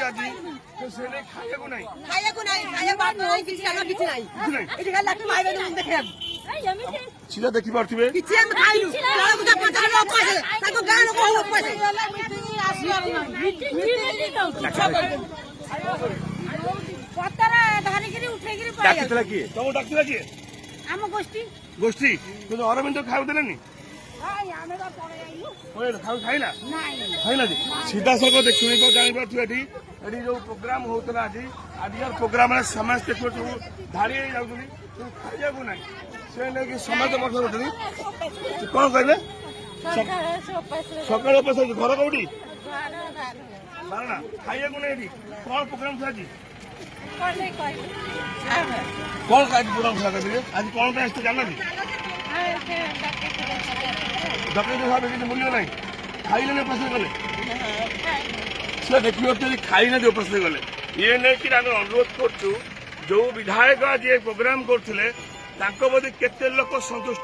ଆଜି ସେ ନେଇ ଖାଇବାକୁ ନାହିଁ ସିଧା ଦେଖିପାରୁଥିବେ ଡାକିଥିଲା କିଏ ତମକୁ ଡାକିଥିଲା କିଏ ଗୋଷ୍ଠୀ କିନ୍ତୁ ଅରବିନ୍ଦ ଖାଇବାକୁ ଦେଲେନି ଖାଇଲା ସିଧାସଳଖ ଶୁଣିବ ଜାଣିପାରୁଥିବେ ଏଠି ଏଠି ଯୋଉ ପ୍ରୋଗ୍ରାମ ହଉଥିଲା ଆଜିର ପ୍ରୋଗ୍ରାମରେ ସମସ୍ତେ ସବୁ ଧାଡ଼ି ହେଇଯାଉଛନ୍ତି ଖାଇବାକୁ ନାହିଁ ସେ ନେଇକି ସମସ୍ତେ ବର୍ଷ କରୁଛନ୍ତି କଣ କହିଲେ ସକାଳ ଉପାସ ଘର କୋଉଠି ବାରଣା ଖାଇବାକୁ ନାହିଁ ଏଠି କଣ ପ୍ରୋଗ୍ରାମ ଥିଲା ଆଜି କଣ ପ୍ରୋଗ୍ରାମ ଥିଲା ଆଜି କଣ ପାଇଁ ଆସିତେ ଜାଣିନାହାନ୍ତି ଡକ୍ଟର ସାହେବ କିଛି ମୂଲ୍ୟ ନାହିଁ ଖାଇଲେନି ଉପାସ ଗଲେ ସେ ଦେଖିପାରୁଛନ୍ତି ଖାଇନାହାନ୍ତି ଉପାସ ଗଲେ ଇଏ ନେଇକି ଆମେ ଅନୁରୋଧ କରୁଛୁ ଯୋଉ ବିଧାୟକ ଆଜି ଏ ପ୍ରୋଗ୍ରାମ କରୁଥିଲେ ତାଙ୍କ ବୋଧେ କେତେ ଲୋକ ସନ୍ତୁଷ୍ଟ